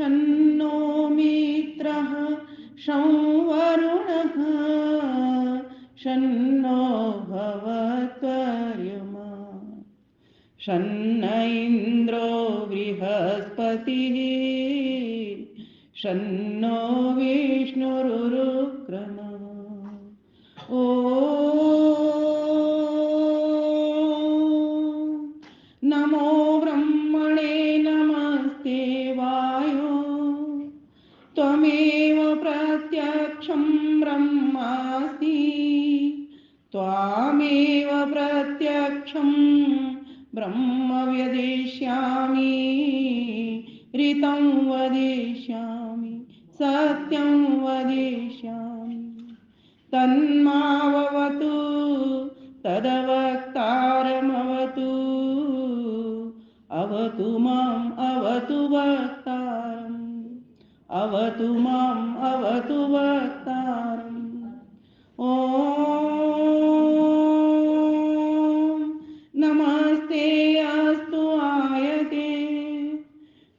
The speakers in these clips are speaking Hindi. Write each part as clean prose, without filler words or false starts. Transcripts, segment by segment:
शन्नो मित्रः संवरुणः शन्नो भवत्वर्यमा शन्न इन्द्रो बृहस्पतिः शन्नो विष्णुरुक्रमः ॐ नमो ब्रह्मणे नमस्ते वायो त्वमेव प्रत्यक्षं ब्रह्मासि त्वामेव प्रत्यक्षं ब्रह्म व्यदिष्यामि ऋतं वदिष्यामि सत्यं वदिष्यामि तन्मावतु तदवक्तारमवतु अवतु माम् अवतु वक्तारम् अवतु माम् अवतु वक्तारम् ॐ नमस्ते अस्तु आयते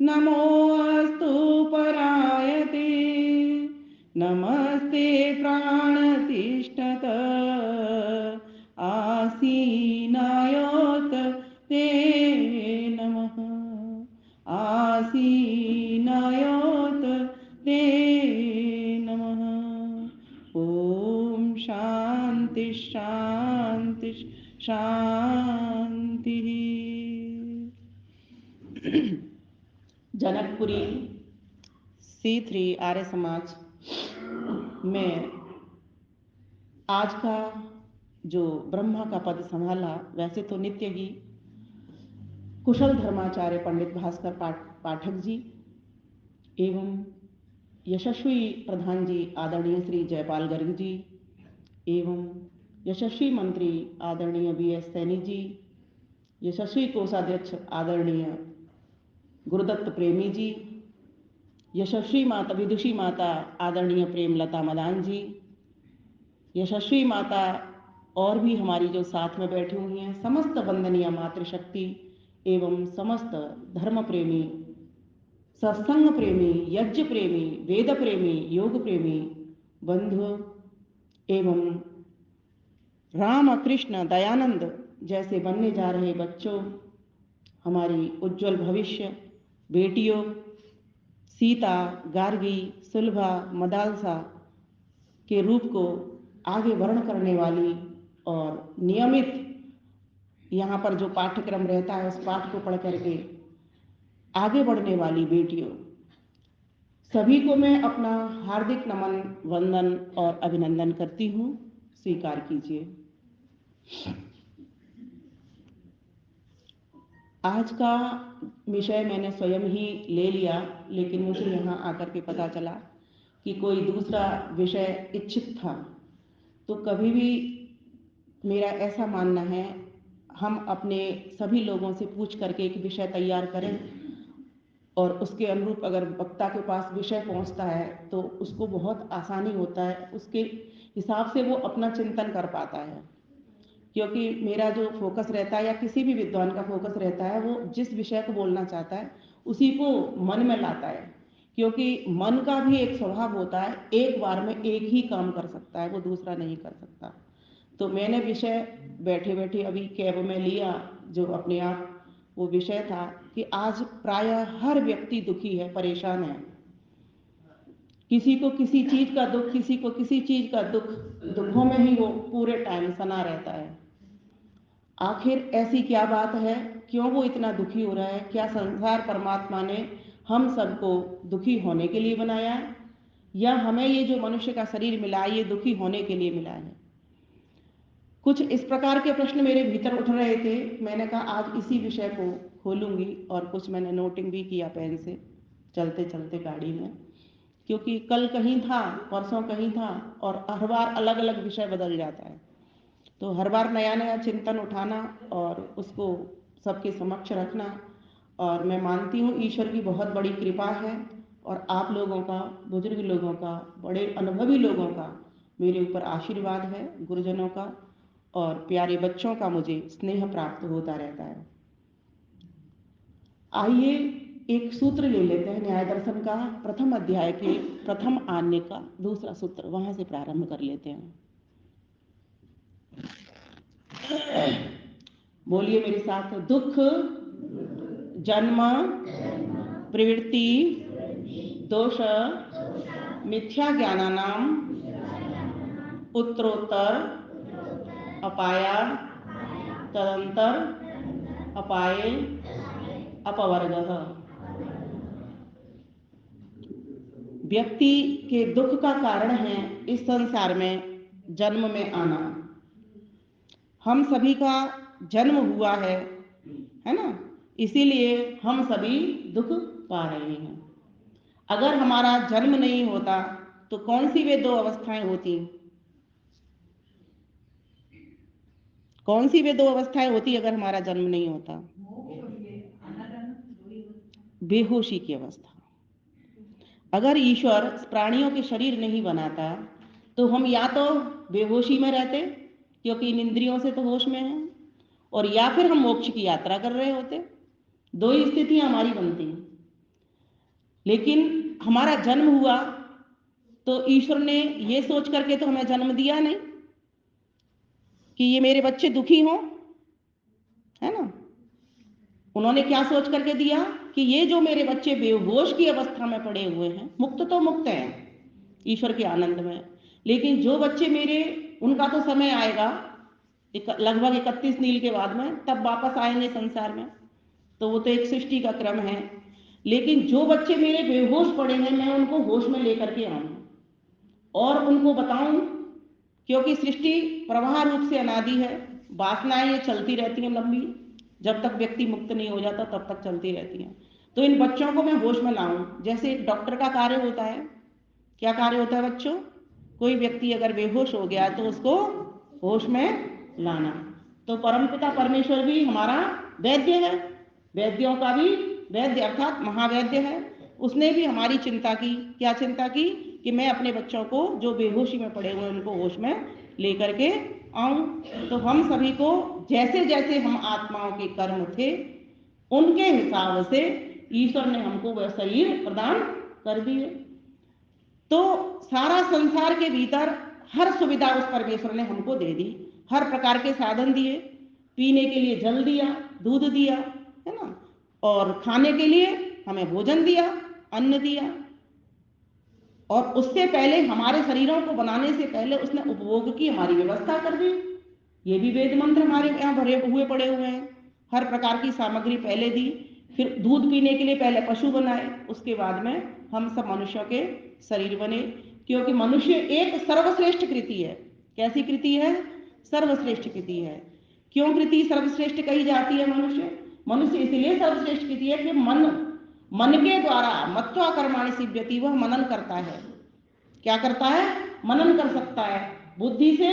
नमो अस्तु परायते नमस्ते प्राणतिष्ठत आसीनायोत ते नमः आसीनायोत ते नमः ॐ शान्ति शान्ति शान्तिः। जनकपुरी C3 आर्य समाज में आज का जो ब्रह्मा का पद संभाला, वैसे तो नित्य ही कुशल धर्माचार्य पंडित भास्कर पाठक जी एवं यशस्वी प्रधान जी आदरणीय श्री जयपाल गर्ग जी एवं यशस्वी मंत्री आदरणीय BS सैनी जी, यशस्वी कोषाध्यक्ष आदरणीय गुरुदत्त प्रेमी जी, यशस्वी माता विदुषी माता आदरणीय प्रेमलता मदान जी, यशस्वी माता और भी हमारी जो साथ में बैठी हुई हैं, समस्त वंदनीय मातृशक्ति एवं समस्त धर्म प्रेमी, सत्संग प्रेमी, यज्ञ प्रेमी, वेद प्रेमी, योग प्रेमी बंधु एवं राम कृष्ण दयानंद जैसे बनने जा रहे बच्चों, हमारी उज्जवल भविष्य बेटियों सीता, गार्गी, सुलभा, मदालसा के रूप को आगे वर्ण करने वाली और नियमित यहाँ पर जो पाठ्यक्रम रहता है उस पाठ को पढ़ करके आगे बढ़ने वाली बेटियों, सभी को मैं अपना हार्दिक नमन, वंदन और अभिनंदन करती हूँ। स्वीकार कीजिए। आज का विषय मैंने स्वयं ही ले लिया, लेकिन मुझे यहाँ आकर के पता चला कि कोई दूसरा विषय इच्छित था। तो कभी भी मेरा ऐसा मानना है, हम अपने सभी लोगों से पूछ करके एक विषय तैयार करें और उसके अनुरूप अगर वक्ता के पास विषय पहुंचता है तो उसको बहुत आसानी होता है, उसके हिसाब से वो अपना चिंतन कर पाता है। क्योंकि मेरा जो फोकस रहता है या किसी भी विद्वान का फोकस रहता है, वो जिस विषय को बोलना चाहता है उसी को मन में लाता है। क्योंकि मन का भी एक स्वभाव होता है, एक बार में एक ही काम कर सकता है, वो दूसरा नहीं कर सकता। तो मैंने विषय बैठे बैठे अभी कैब में लिया, जो अपने आप वो विषय था कि आज प्रायः हर व्यक्ति दुखी है, परेशान है। किसी को किसी चीज का दुख, किसी को किसी चीज का दुख, दुखों में ही वो पूरे टाइम सना रहता है। आखिर ऐसी क्या बात है, क्यों वो इतना दुखी हो रहा है? क्या संसार परमात्मा ने हम सबको दुखी होने के लिए बनाया है, या हमें ये जो मनुष्य का शरीर मिला है ये दुखी होने के लिए मिला है? कुछ इस प्रकार के प्रश्न मेरे भीतर उठ रहे थे। मैंने कहा आज इसी विषय को खोलूंगी, और कुछ मैंने नोटिंग भी किया पेन से चलते चलते गाड़ी में, क्योंकि कल कहीं था, परसों कहीं था, और हर बार अलग अलग विषय बदल जाता है। तो हर बार नया नया चिंतन उठाना और उसको सबके समक्ष रखना, और मैं मानती हूँ ईश्वर की बहुत बड़ी कृपा है, और आप लोगों का, बुजुर्ग लोगों का, बड़े अनुभवी लोगों का मेरे ऊपर आशीर्वाद है, गुरुजनों का और प्यारे बच्चों का मुझे स्नेह प्राप्त होता रहता है। आइए एक सूत्र ले लेते हैं न्याय दर्शन का, प्रथम अध्याय के प्रथम आन्य का दूसरा सूत्र, वहां से प्रारंभ कर लेते हैं। बोलिए मेरे साथ। दुख जन्म प्रवृत्ति दोष मिथ्या ज्ञानानाम उत्तरोत्तर अपाया तदंतर अपाये अपवर्गः। व्यक्ति के दुख का कारण है इस संसार में जन्म में आना। हम सभी का जन्म हुआ है ना, इसीलिए हम सभी दुख पा रहे हैं। अगर हमारा जन्म नहीं होता तो कौन सी वे दो अवस्थाएं होती? कौन सी वे दो अवस्थाएं होती अगर हमारा जन्म नहीं होता? बेहोशी की अवस्था। अगर ईश्वर प्राणियों के शरीर नहीं बनाता तो हम या तो बेहोशी में रहते, क्योंकि इन इंद्रियों से तो होश में हैं, और या फिर हम मोक्ष की यात्रा कर रहे होते। दो ही स्थितियां हमारी बनती। लेकिन हमारा जन्म हुआ तो ईश्वर ने ये सोच करके तो हमें जन्म दिया नहीं कि ये मेरे बच्चे दुखी हों, है ना। उन्होंने क्या सोच करके दिया कि ये जो मेरे बच्चे बेहोश की अवस्था में पड़े हुए हैं, मुक्त तो मुक्त हैं ईश्वर के आनंद में, लेकिन जो बच्चे मेरे, उनका तो समय आएगा लगभग 31 नील के बाद में, तब वापस आएंगे संसार में, तो वो तो एक सृष्टि का क्रम है। लेकिन जो बच्चे मेरे बेहोश पड़े हैं, मैं उनको होश में लेकर के आऊं और उनको बताऊं, क्योंकि सृष्टि प्रवाह रूप से अनादि है, वासनाएं ये चलती रहती हैं लंबी, जब तक व्यक्ति मुक्त नहीं हो जाता तब तक चलती रहती हैं। तो इन बच्चों को मैं होश में लाऊं, जैसे एक डॉक्टर का कार्य होता है। क्या कार्य होता है बच्चों? कोई व्यक्ति अगर बेहोश हो गया तो उसको होश में लाना। तो परमपिता परमेश्वर भी हमारा वैद्य है, वैद्यों का भी वैद्य अर्थात महावैद्य है। उसने भी हमारी चिंता की। क्या चिंता की? कि मैं अपने बच्चों को जो बेहोशी में पड़े हुए उनको होश में लेकर के आऊं। तो हम सभी को जैसे जैसे हम आत्माओं के कर्म थे, उनके हिसाब से ईश्वर ने हमको वह शरीर प्रदान कर दिए। तो सारा संसार के भीतर हर सुविधा उस परमेश्वर ने हमको दे दी, हर प्रकार के साधन दिए। पीने के लिए जल दिया, दूध दिया, है ना, और खाने के लिए हमें भोजन दिया, अन्न दिया, और उससे पहले हमारे शरीरों को बनाने से पहले उसने उपभोग की हमारी व्यवस्था कर दी। ये भी वेद मंत्र हमारे यहाँ भरे हुए पड़े हुए हैं। हर प्रकार की सामग्री पहले दी, फिर दूध पीने के लिए पहले पशु बनाए, उसके बाद में हम सब मनुष्यों के शरीर बने। क्योंकि मनुष्य एक सर्वश्रेष्ठ कृति है। कैसी कृति है? सर्वश्रेष्ठ कृति है। क्यों कृति सर्वश्रेष्ठ कही जाती है? मनुष्य इसलिए सर्वश्रेष्ठ कृति है कि मन के द्वारा मत्वा कर्माणि सिद्ध्यति, वह मनन करता है। क्या करता है? मनन कर सकता है, बुद्धि से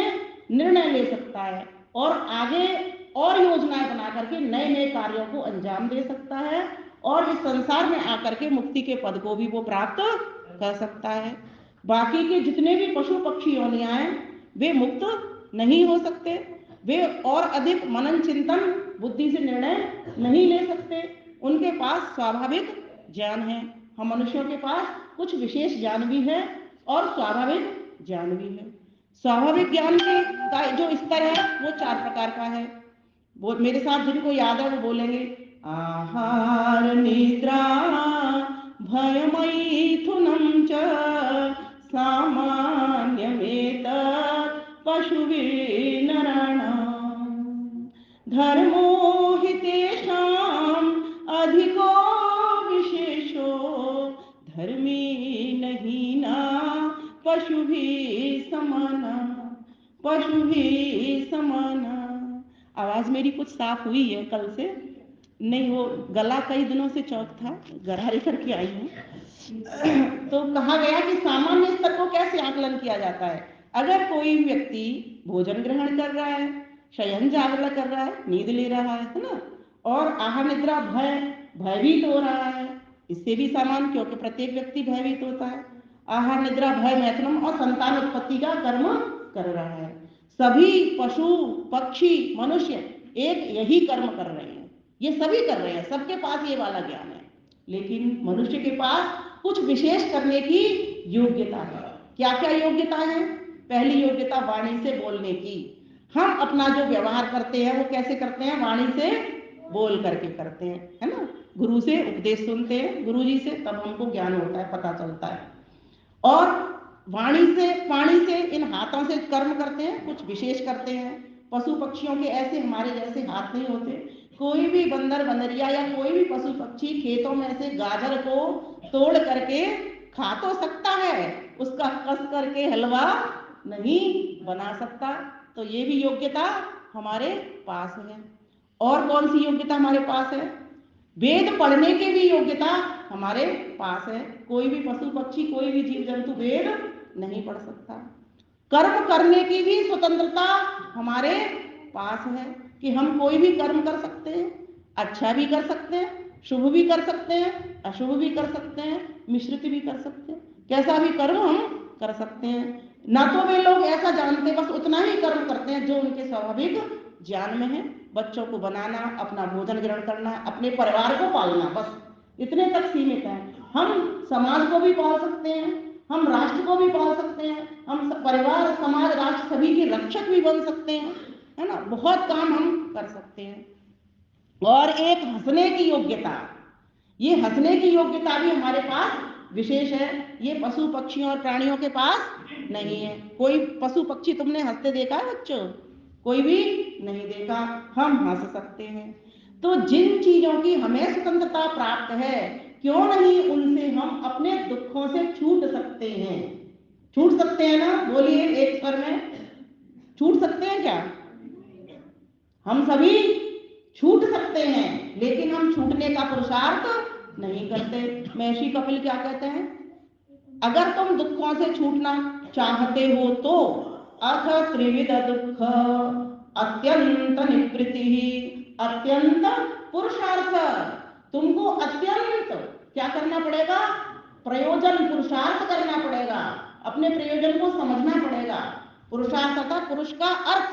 निर्णय ले सकता है, और आगे और योजनाएं बना करके नए नए कार्यों को अंजाम दे सकता है, और इस संसार में आकर के मुक्ति के पद को भी वो प्राप्त कर सकता है। बाकी के जितने भी पशु पक्षी योनियां हैं, वे मुक्त नहीं हो सकते, वे और अधिक मनन चिंतन बुद्धि से निर्णय नहीं ले सकते। उनके पास स्वाभाविक ज्ञान है। हम मनुष्यों के पास कुछ विशेष ज्ञान भी है और स्वाभाविक ज्ञान भी है। स्वाभाविक ज्ञान का जो स्तर है वो 4 प्रकार का है। वो मेरे साथ जिनको याद है वो बोलेंगे। आहार निद्रा भयमैथुनं च सामान्यमेतत् पशुभिर्नराणाम् धर्मो हि तेषाम् अधिको विशेषो धर्मी नहीं ना पशुभिः समाना, पशुभिः समाना। आवाज मेरी कुछ साफ हुई है कल से? नहीं, वो गला कई दिनों से चौक था, गरारे करके आई हूँ। तो कहा गया कि सामान्य स्तर को कैसे आकलन किया जाता है? अगर कोई व्यक्ति भोजन ग्रहण कर रहा है, शयन जागरण कर रहा है, नींद ले रहा है ना, और आहार निद्रा भयभीत हो रहा है, इससे भी सामान्य, क्योंकि प्रत्येक व्यक्ति भयभीत होता है। आहार निद्रा भय मैथुनम और संतान उत्पत्ति का कर्म कर रहा है। सभी पशु पक्षी मनुष्य एक यही कर्म कर रहे हैं, ये सभी कर रहे हैं, सबके पास ये वाला ज्ञान है। लेकिन मनुष्य के पास कुछ विशेष करने की योग्यता है। क्या क्या योग्यता है? पहली योग्यता वाणी से बोलने की। हम अपना जो व्यवहार करते हैं वो कैसे करते हैं? वाणी से बोल करके करते हैं, है ना। गुरु से उपदेश सुनते हैं, गुरु जी से, तब हमको ज्ञान होता है, पता चलता है। और वाणी से इन हाथों से कर्म करते हैं, कुछ विशेष करते हैं। पशु पक्षियों के ऐसे हमारे जैसे हाथ नहीं होते। कोई भी बंदर बंदरिया या कोई भी पशु पक्षी खेतों में से गाजर को तोड़ करके खा तो सकता है, उसका कस करके हलवा नहीं बना सकता। तो ये भी योग्यता हमारे पास है। और कौन सी योग्यता हमारे पास है? वेद पढ़ने की भी योग्यता हमारे पास है। कोई भी पशु पक्षी, कोई भी जीव जंतु वेद नहीं पढ़ सकता। कर्म करने की भी स्वतंत्रता हमारे पास है कि हम कोई भी कर्म कर सकते हैं, अच्छा भी कर सकते हैं, शुभ भी कर सकते हैं, अशुभ भी कर सकते हैं, मिश्रित भी कर सकते हैं, कैसा भी कर्म हम कर सकते हैं। ना तो वे लोग ऐसा जानते, बस उतना ही कर्म करते हैं जो उनके स्वाभाविक ज्ञान में है। बच्चों को बनाना, अपना भोजन ग्रहण करना, अपने परिवार को पालना, बस इतने तक सीमित है। हम समाज को भी पाल सकते हैं, हम राष्ट्र को भी पाल सकते हैं, हम परिवार, समाज, राष्ट्र सभी के रक्षक भी बन सकते हैं, है ना। बहुत काम हम कर सकते हैं। और एक हंसने की योग्यता, ये हंसने की योग्यता भी हमारे पास विशेष है। ये पशु पक्षियों और प्राणियों के पास नहीं है। कोई पशु पक्षी तुमने हंसते देखा है बच्चों? कोई भी नहीं देखा। हम हंस सकते हैं। तो जिन चीजों की हमें स्वतंत्रता प्राप्त है, क्यों नहीं उनसे हम अपने दुखों से छूट सकते हैं? छूट सकते हैं ना? बोलिए एक स्वर में, छूट सकते हैं क्या? हम सभी छूट सकते हैं, लेकिन हम छूटने का पुरुषार्थ नहीं करते। महर्षि कपिल क्या कहते हैं? अगर तुम दुखों से छूटना चाहते हो तो अथ त्रिविध दुख अत्यंत निवृत्ति, अत्यंत पुरुषार्थ। तुमको अत्यंत क्या करना पड़ेगा? प्रयोजन, पुरुषार्थ करना पड़ेगा। अपने प्रयोजन को समझना पड़ेगा। पुरुषार्थ अर्थात पुरुष का अर्थ,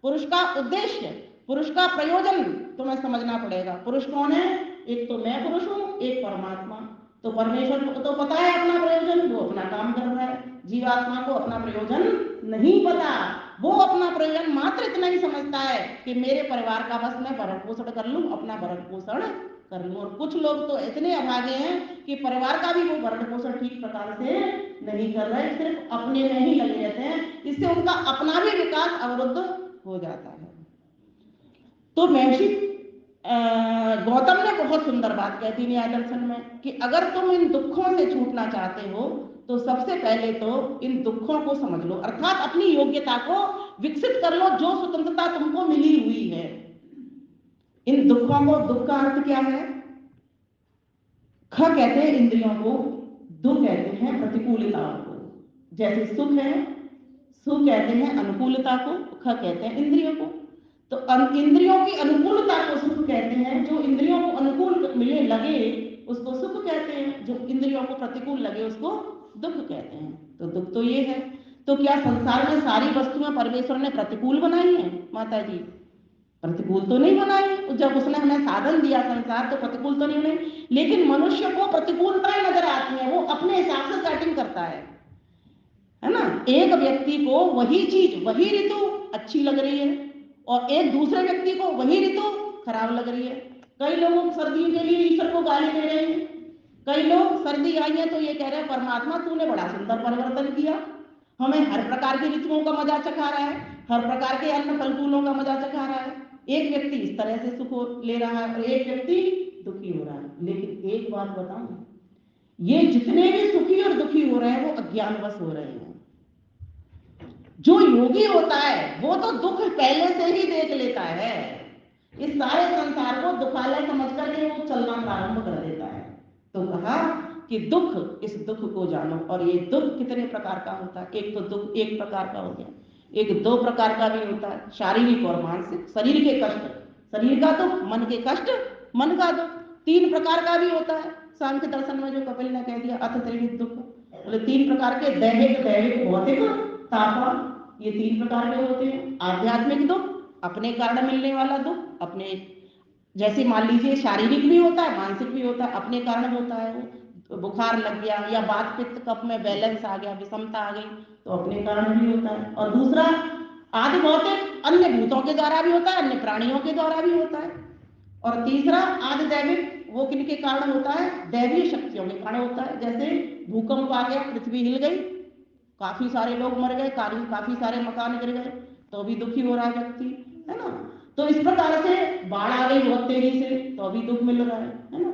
पुरुष का उद्देश्य, पुरुष का प्रयोजन तुम्हें समझना पड़ेगा। पुरुष कौन है? एक तो मैं पुरुष हूं, एक परमात्मा। तो परमेश्वर को तो पता है अपना प्रयोजन, वो अपना काम कर रहा है। जीवात्मा को अपना प्रयोजन नहीं पता। वो अपना प्रयोजन मात्र इतना ही समझता है कि मेरे परिवार का बस मैं भरण पोषण कर लूं, अपना भरण पोषण कर लूं। और कुछ लोग तो इतने अभागे हैं कि परिवार का भी वो भरण पोषण ठीक प्रकार से नहीं कर रहे, सिर्फ अपने में ही लगे रहते हैं। इससे उनका अपना भी विकास अवरुद्ध हो जाता है। तो महर्षि गौतम ने बहुत सुंदर बात कही थी न्याय दर्शन में कि अगर तुम इन दुखों से छूटना चाहते हो तो सबसे पहले तो इन दुखों को समझ लो, अर्थात अपनी योग्यता को विकसित कर लो जो स्वतंत्रता तुमको मिली हुई है। इन दुखों को, दुख का अर्थ क्या है? ख कहते हैं इंद्रियों को, दु कहते हैं प्रतिकूलताओं को। जैसे सुख है, सु कहते हैं अनुकूलता को, ख कहते हैं इंद्रियों को। तो इंद्रियों की अनुकूलता को सुख कहते हैं, जो इंद्रियों को अनुकूल मिले लगे उसको सुख कहते हैं, जो इंद्रियों को प्रतिकूल लगे उसको दुख कहते हैं। तो दुख तो ये है। तो क्या संसार में सारी वस्तुएं परमेश्वर ने प्रतिकूल बनाई हैं माता जी? प्रतिकूल तो नहीं बनाई। जब उसने हमें साधन दिया संसार, तो प्रतिकूल तो नहीं बनाई। लेकिन मनुष्य को प्रतिकूलताएं नजर आती हैं, वो अपने हिसाब से सेटिंग करता है ना। एक व्यक्ति को वही चीज, वही ऋतु अच्छी लग रही है और एक दूसरे व्यक्ति को वही ऋतु खराब लग रही है। कई लोग सर्दियों के लिए ईश्वर को गाली दे रहे हैं। कई लोग सर्दी आई है तो ये कह रहे हैं परमात्मा तूने बड़ा सुंदर परिवर्तन किया, हमें हर प्रकार की ऋतुओं का मजा चखा रहा है, हर प्रकार के अन्न फल फूलों का मजा चखा रहा है। एक व्यक्ति इस तरह से सुख ले रहा है और एक व्यक्ति दुखी हो रहा है। लेकिन एक बात बताऊं, ये जितने भी सुखी और दुखी हो रहे हैं वो अज्ञानवश हो रहे हैं। जो योगी होता है वो तो दुख पहले से ही देख लेता है। इस सारे संसार को दुखालय समझ करके वो चलना प्रारंभ कर देता है। तो कहा कि दुख, इस दुख को जानो। और ये दुख कितने प्रकार का होता है? एक तो दुख एक प्रकार का हो गया, एक दो प्रकार का भी होता है, शारीरिक और मानसिक। शरीर के कष्ट, शरीर का दुख, मन के कष्ट, मन का दुख। तीन प्रकार का भी होता है। सांख्य दर्शन में जो कपिल ने कह दिया अथ त्रिविध दुख, बोले तीन प्रकार के, दैहिक, दैविक, भौतिक, तापा, ये तीन प्रकार के होते हैं। आध्यात्मिक दुख, अपने कारण मिलने वाला दुख, अपने जैसे मान लीजिए शारीरिक भी होता है, मानसिक भी होता है, अपने कारण होता है वो, तो बुखार लग गया या वात पित्त कफ में बैलेंस आ गया, विषमता आ गई, तो अपने कारण भी होता है। और दूसरा आदि भौतिक अन्य भूतों के द्वारा भी होता है, अन्य प्राणियों के द्वारा भी होता है। और तीसरा आदि दैविक, वो किनके कारण होता है? दैवीय शक्तियों के कारण होता है। जैसे भूकंप आ गया, पृथ्वी हिल गई, काफी सारे लोग मर गए, काफी सारे मकान गिर गए, तो भी दुखी हो रहा है व्यक्ति, है ना। तो इस प्रकार से बाढ़ आ गई बहुत तेजी से, तो भी दुख मिल रहा है ना।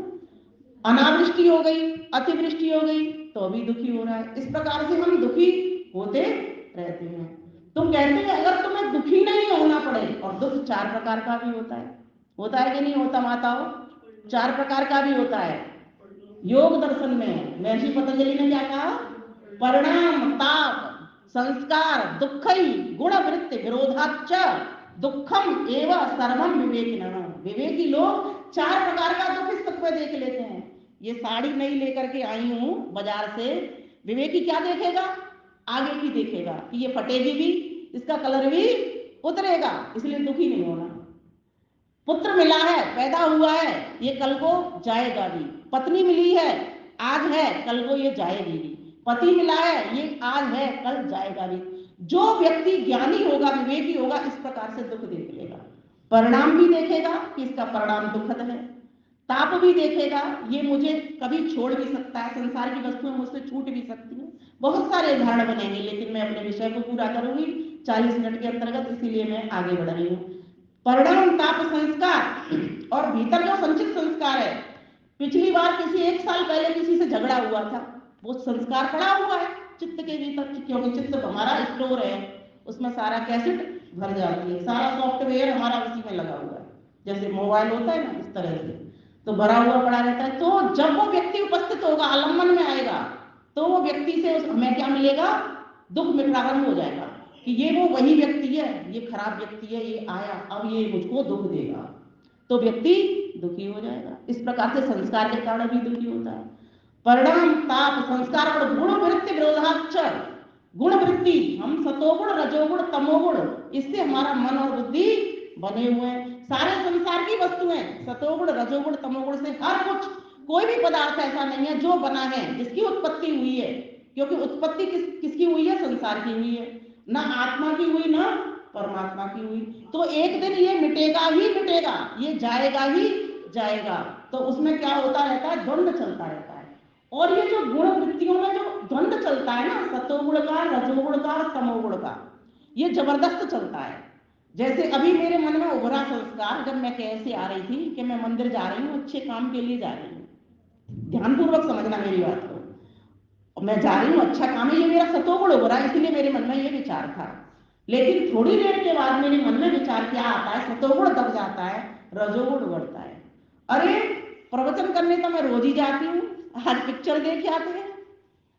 अनावृष्टि हो गई, अतिवृष्टि हो गई, तो भी दुखी हो रहा है। इस प्रकार से हम दुखी होते रहते हैं। तो कहते हैं अगर तुम्हें दुखी नहीं होना पड़े, और दुख 4 प्रकार का भी होता है कि नहीं होता माताओं? 4 प्रकार का भी होता है। योग दर्शन में महर्षि पतंजलि ने क्या कहा? परिणाम, ताप, संस्कार, दुखई, गुण वृत्ति विरोधाच्च दुखम एवं सर्वम विवेकिनः। विवेकी लोग 4 प्रकार का दुख इस तक में देख लेते हैं। ये साड़ी नहीं लेकर के आई हूं बाजार से, विवेकी क्या देखेगा? आगे की देखेगा कि ये फटेगी भी, इसका कलर भी उतरेगा, इसलिए दुखी नहीं होना। पुत्र मिला है, पैदा हुआ है, ये कल को जाएगा भी। पत्नी मिली है, आज है, कल को ये जाएगी भी। पति मिला है, ये आज है, कल जाएगा भी। जो व्यक्ति ज्ञानी होगा, विवेकी होगा, इस प्रकार से दुख देख लेगा। परिणाम भी देखेगा कि इसका परिणाम दुखद है। ताप भी देखेगा, ये मुझे कभी छोड़ भी सकता है, संसार की वस्तुएं मुझसे छूट भी सकती हैं। बहुत सारे उदाहरण बनेंगे, लेकिन मैं अपने विषय को पूरा करूंगी 40 मिनट के अंतर्गत, इसीलिए मैं आगे बढ़ रही हूँ। परिणाम, ताप, संस्कार, और भीतर जो संचित संस्कार है, पिछली बार किसी 1 साल पहले किसी से झगड़ा हुआ था, वो संस्कार पड़ा हुआ है चित्त के भीतर, क्योंकि चित्त हमारा स्टोर है, उसमें सारा कैसेट भर जाती है, सारा सॉफ्टवेयर हमारा उसी में लगा हुआ है, जैसे मोबाइल होता है ना, इस तरह से तो भरा हुआ पड़ा रहता है। तो जब वो व्यक्ति उपस्थित होगा, आलम्बन में आएगा, तो वो व्यक्ति से हमें क्या मिलेगा? दुख में प्रारंभ हो जाएगा कि ये वो वही व्यक्ति है, ये खराब व्यक्ति है, ये आया, अब ये मुझको दुख देगा, तो व्यक्ति दुखी हो जाएगा। इस प्रकार से संस्कार के कारण भी दुखी होता है। परिणाम, ताप, संस्कार और गुण वृत्ति विरोधाच्च। गुण वृत्ति, हम सतोगुण, रजोगुण, तमोगुण, इससे हमारा मन और बुद्धि बने हुए हैं। सारे संसार की वस्तुएं सतोगुण, रजोगुण, तमोगुण से हर कुछ, कोई भी पदार्थ ऐसा नहीं है जो बना है, जिसकी उत्पत्ति हुई है, क्योंकि उत्पत्ति किसकी हुई है? संसार की हुई है, ना आत्मा की हुई, ना परमात्मा की हुई। तो एक दिन ये मिटेगा ही मिटेगा, ये जाएगा ही जाएगा। तो उसमें क्या होता रहता है? द्वंद्व चलता रहता है। और ये जो गुण वृत्तियों में जो द्वंद्व चलता है ना, सतोगुण का, रजोगुण का और तमोगुण का, ये जबरदस्त चलता है। जैसे अभी मेरे मन में उभरा संस्कार, जब मैं कैसे आ रही थी कि मैं मंदिर जा रही हूँ, अच्छे काम के लिए जा रही हूँ, ध्यानपूर्वक समझना मेरी बात को, मैं जा रही हूँ अच्छा काम है, ये मेरा सतोगुण हो रहा है, इसलिए मेरे मन में ये विचार था। लेकिन थोड़ी देर के बाद मेरे मन में विचार क्या आता है? सतोगुण दब जाता है, रजोगुण बढ़ता है। अरे प्रवचन करने तो मैं रोज ही जाती हूँ, आज पिक्चर देख आते हैं,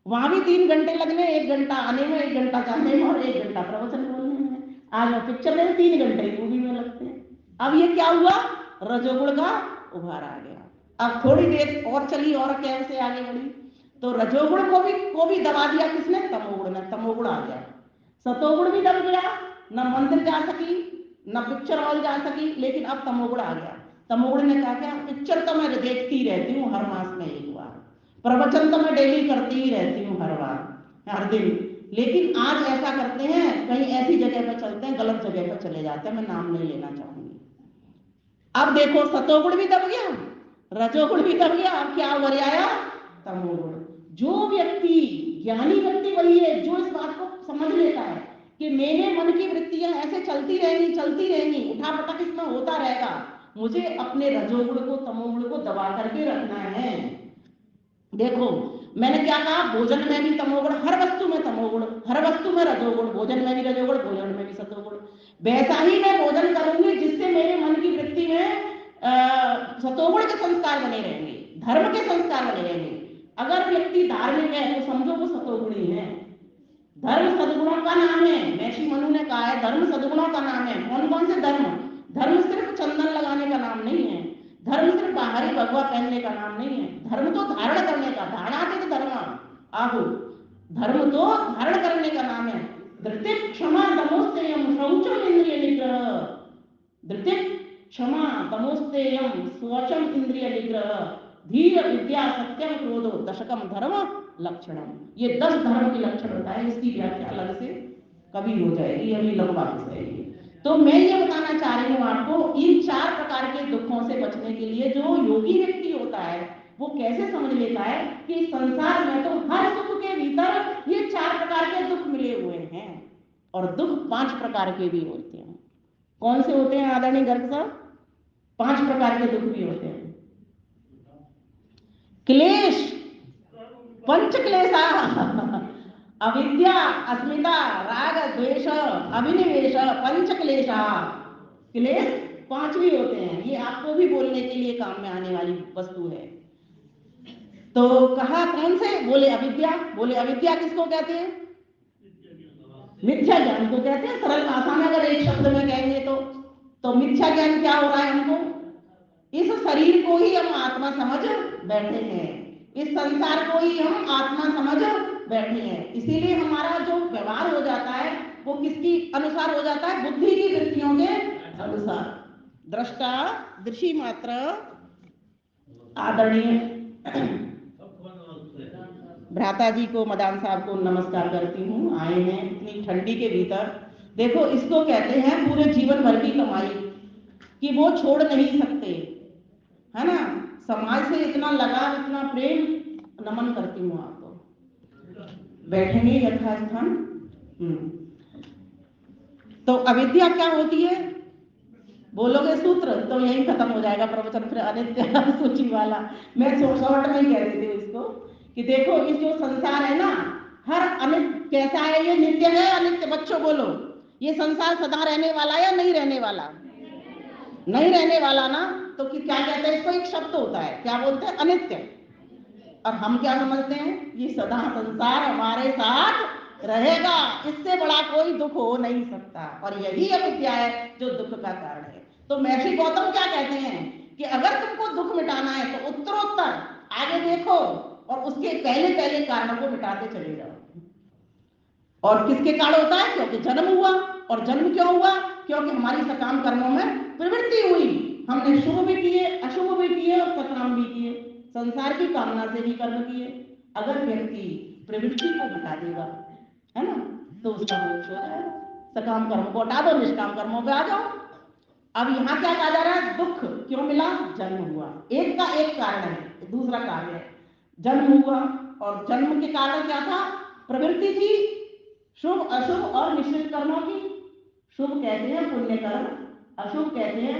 वहां भी 3 घंटे लगने, 1 घंटा आने में, 1 घंटा जाने में और 1 घंटा प्रवचन बोलने में। आज मैं पिक्चर में 3 घंटे मूवी में लगते हैं। अब ये क्या हुआ? रजोगुण का उभार आ गया। अब थोड़ी देर और चली और कैसे आगे बढ़ी, तो रजोगुण को भी दबा दिया किसने? तमोगुण ने। तमोगुण आ गया, सतोगुण भी दब गया, न मंदिर जा सकी, न पिक्चर हॉल जा सकी, लेकिन अब तमोगुण आ गया। तमोगुण ने कहा क्या? पिक्चर तो मैं देखती रहती हूँ हर मास में 1 बार, प्रवचन तो मैं डेली करती ही रहती हूँ हर बार, हर दिन, लेकिन आज ऐसा करते हैं, कहीं ऐसी जगह पर चलते हैं, गलत जगह पर चले जाते हैं, मैं नाम नहीं लेना चाहूंगी। अब देखो सतोगुण भी दब गया, रजोगुण भी दब गया, अब क्या उभर आया? तमोगुण। जो व्यक्ति ज्ञानी व्यक्ति वही है जो इस बात को समझ लेता है कि मेरे मन की वृत्तियां ऐसे चलती रहेंगी, उठापटक इसमें होता रहेगा, मुझे अपने रजोगुण को, तमोगुण को दबा करके रखना है। देखो मैंने क्या कहा? भोजन में भी तमोगुण, हर वस्तु में तमोगुण, हर वस्तु में रजोगुण, भोजन में भी रजोगुण, भोजन में भी सतोगुण। वैसा ही मैं भोजन करूंगी जिससे मेरे मन की वृत्ति में सतोगुण के संस्कार बने रहेंगे, धर्म के संस्कार बने रहेंगे। अगर व्यक्ति धार्मिक है तो समझो वो सतोगुणी है। धर्म सद्गुणों का नाम है, महर्षि मनु ने कहा है धर्म सद्गुणों का नाम है। कौन कौन से धर्म? धर्म सिर्फ चंदन लगाने का नाम नहीं है, धर्म सिर्फ बाहरी भगवा पहनने का नाम नहीं है, धर्म तो धारण करने का, धारणातीत धर्म आहो, धर्म तो धारण करने का नाम है। धृति, क्षमा, दमो, संयम, शौचम, इंद्रिय निग्रह। धृति, क्षमा, तमोस्तेयम, स्वचम, इंद्रिय निग्रह, धीर, विद्या, सत्यम, क्रोधो, दशकम धर्म लक्षणम। ये 10 धर्म के लक्षण बताए। इसकी व्याख्या अलग से कभी हो जाएगी, अभी लंबा विषय है। तो मैं ये बताना चाह रही हूँ आपको, इन 4 प्रकार के दुखों से बचने के लिए जो योगी व्यक्ति होता है वो कैसे समझ लेता है कि संसार में तो हर सुख के भीतर ये 4 प्रकार के दुख मिले हुए हैं, और दुख 5 प्रकार के भी होते हैं। कौन से होते हैं आदरणीय गर्ग साहब? 5 प्रकार के दुख भी होते हैं। क्लेश, पंच क्लेशा, अविद्या, अस्मिता, राग, द्वेष, अभिनिवेश, पंच क्लेशा। क्लेश 5 भी होते हैं। ये आपको भी बोलने के लिए काम में आने वाली वस्तु है। तो कहा कौन से? बोले अविद्या। बोले अविद्या किसको कहते हैं? मिथ्या ज्ञान को कहते हैं। सरल भाषा में अगर एक शब्द में कहेंगे तो मिथ्या ज्ञान क्या हो रहा है? हमको इस शरीर को ही हम आत्मा समझ बैठे हैं, इस संसार को ही हम आत्मा समझ बैठे हैं। इसीलिए हमारा जो व्यवहार हो जाता है वो किसकी अनुसार हो जाता है? बुद्धि की वृत्तियों के अनुसार। दृष्टा, दृष्टि मात्र। आदरणीय भ्राता जी को, मदान साहब को नमस्कार करती हूँ, आए हैं इतनी ठंडी के भीतर। देखो, इसको कहते हैं पूरे जीवन भर की कमाई, कि वो छोड़ नहीं सकते, है ना। समाज से इतना लगाव, इतना प्रेम। नमन करती हूँ आपको। बैठेंगे यथास्थान। तो अविद्या क्या होती है? बोलोगे सूत्र तो यही खत्म हो जाएगा प्रवचन, फिर अनित्य सूची वाला। मैं शॉर्ट में ही कह देती हूँ इसको कि देखो, इस जो संसार है ना, हर अनित्य कैसा है? ये नित्य है अनित्य? बच्चों बोलो, ये संसार सदा रहने वाला या नहीं रहने वाला? नहीं रहने वाला ना। तो क्या कहते हैं इसको? एक शब्द होता है, क्या बोलते हैं? अनित्य। और हम क्या समझते हैं? ये सदा संसार हमारे साथ रहेगा, इससे बड़ा कोई दुख हो नहीं सकता। और यही अविद्या है जो दुख का कारण है। तो महर्षि गौतम क्या कहते हैं कि अगर तुमको दुख मिटाना है तो उत्तरोत्तर आगे देखो और उसके पहले पहले कारणों को मिटाते चले जाओ। और किसके कारण होता है? क्योंकि जन्म हुआ। और जन्म क्यों हुआ? क्योंकि हमारी सकाम कर्मों में प्रवृत्ति हुई। हमने शुभ भी किए, अशुभ भी किए और सकाम भी किए, संसार की कामना से भी कर्म किए। अगर व्यक्ति प्रवृत्ति को हटा देगा, है ना, तो उसका मोक्ष हो जाएगा। सकाम कर्म को हटा दो, निष्काम कर्मों पे आ जाओ। अब यहाँ क्या कहा जा रहा है? दुख क्यों मिला? जन्म हुआ। एक का एक कारण है, दूसरा कार्य है। जन्म हुआ, और जन्म के कारण क्या था? प्रवृत्ति थी शुभ अशुभ और मिश्रित कर्मों की। शुभ कहते हैं पुण्य कर्म, अशुभ कहते हैं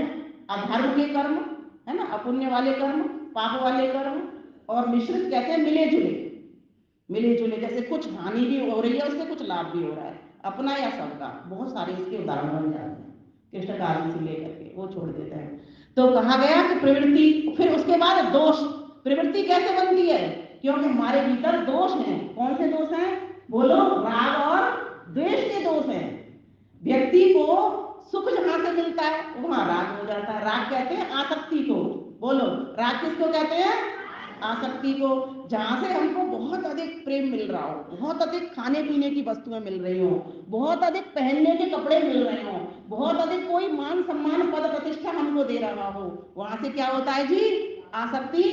अधर्म के कर्म, है ना, अपुण्य वाले कर्म, पाप वाले कर्म। और मिश्रित कहते हैं मिले जुले। मिले जुले जैसे कुछ हानि भी हो रही है, उससे कुछ लाभ भी हो रहा है, अपना या सबका। बहुत सारे इसके उदाहरण बन जाते हैं, कृष्ण कार्य से लेकर के वो छोड़ देते हैं। तो कहा गया कि प्रवृत्ति, फिर उसके बाद दोष। प्रवृत्ति कैसे बनती है? क्योंकि हमारे भीतर दोष हैं। कौन से दोष हैं? बोलो, राग और द्वेष के दोष हैं। व्यक्ति को सुख जहां से मिलता है वहां राग हो जाता है। राग कहते हैं आसक्ति को। बोलो, राग किसको कहते हैं? आसक्ति को। जहां से हमको बहुत अधिक प्रेम मिल रहा हो, बहुत अधिक खाने पीने की वस्तुएं मिल रही हो, बहुत अधिक पहनने के कपड़े मिल रहे हो, बहुत अधिक कोई मान सम्मान पद प्रतिष्ठा हमको दे रहा हो, वहां से क्या होता है जी? आसक्ति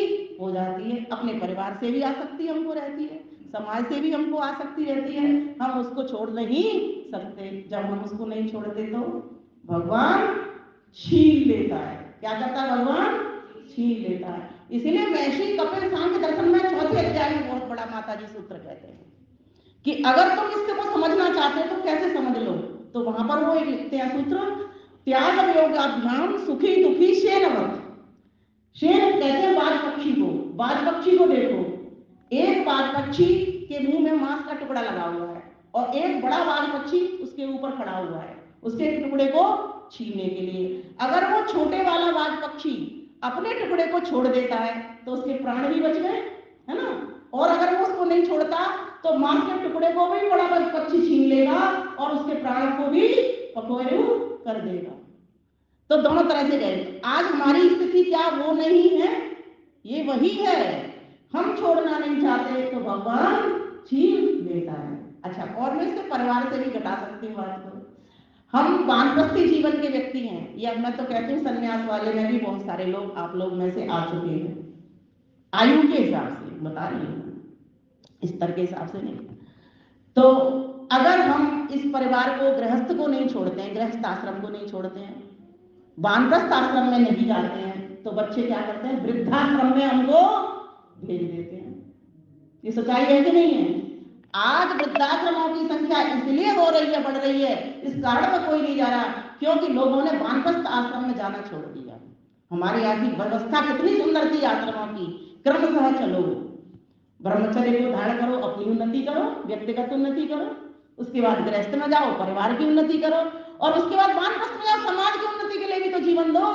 हो जाती है। अपने परिवार से भी आसक्ति हमको रहती है, समाज से भी हमको आसक्ति रहती है। हम उसको छोड़ नहीं सकते। जब हम उसको नहीं छोड़ते तो भगवान छीन लेता है। क्या करता है? भगवान छीन लेता है। इसलिए महर्षि कपिल सांख्य दर्शन में 4थे अध्याय में बहुत बड़ा माता जी सूत्र कहते हैं कि अगर तुम इसको समझना चाहते हो तो कैसे समझ लो। तो वहां पर वो एक लिखते हैं सूत्र, त्याग योगाभ्याम सुखी दुखी शेनवत। शेन कहते हैं बाज पक्षी को। बाज पक्षी को देखो, एक बाज पक्षी के मुंह में मांस का टुकड़ा लगा हुआ है और एक बड़ा बाज पक्षी उसके ऊपर खड़ा हुआ है उसके टुकड़े को छीनने के लिए। अगर वो छोटे वाला बाज पक्षी अपने टुकड़े को छोड़ देता है तो उसके प्राण भी बच गए, है ना। और अगर वो उसको नहीं छोड़ता तो मांस के टुकड़े को भी बड़ा बाज पक्षी छीन लेगा और उसके प्राण को भी पखोरू कर देगा। तो दोनों तरह से गए। आज हमारी स्थिति क्या वो नहीं है? ये वही है। हम छोड़ना नहीं चाहते तो भगवान छीन लेता है। अच्छा, और मैं इससे परिवार से भी घटा सकती हूँ बात को। हम वानप्रस्थी जीवन के व्यक्ति हैं, या मैं तो कहती हूँ संन्यास वाले में भी बहुत सारे लोग आप लोग में से आ चुके हैं, आयु के हिसाब से बता रही हूँ, स्तर के हिसाब से नहीं। तो अगर हम इस परिवार को, गृहस्थ को नहीं छोड़ते हैं, गृहस्थ आश्रम को नहीं छोड़ते हैं, वानप्रस्थ आश्रम में नहीं जाते हैं, तो बच्चे क्या करते हैं, वृद्धाश्रम में हमको भेज देते हैं। ये सच्चाई है कि नहीं है? आज वृद्धाश्रमों की संख्या इसलिए हो रही है, बढ़ रही है, इस कारण में कोई नहीं जा रहा क्योंकि लोगों ने वानप्रस्थ आश्रम में जाना छोड़ दिया। हमारी यहाँ की व्यवस्था कितनी सुंदर थी आश्रमों की, क्रमशः चलो, ब्रह्मचर्य को धारण करो, अपनी उन्नति करो, व्यक्तिगत उन्नति करो, उसके बाद गृहस्थ में जाओ, परिवार की उन्नति करो, और उसके बाद वानप्रस्थ में जाओ, समाज की उन्नति के लिए भी तो जीवन दो।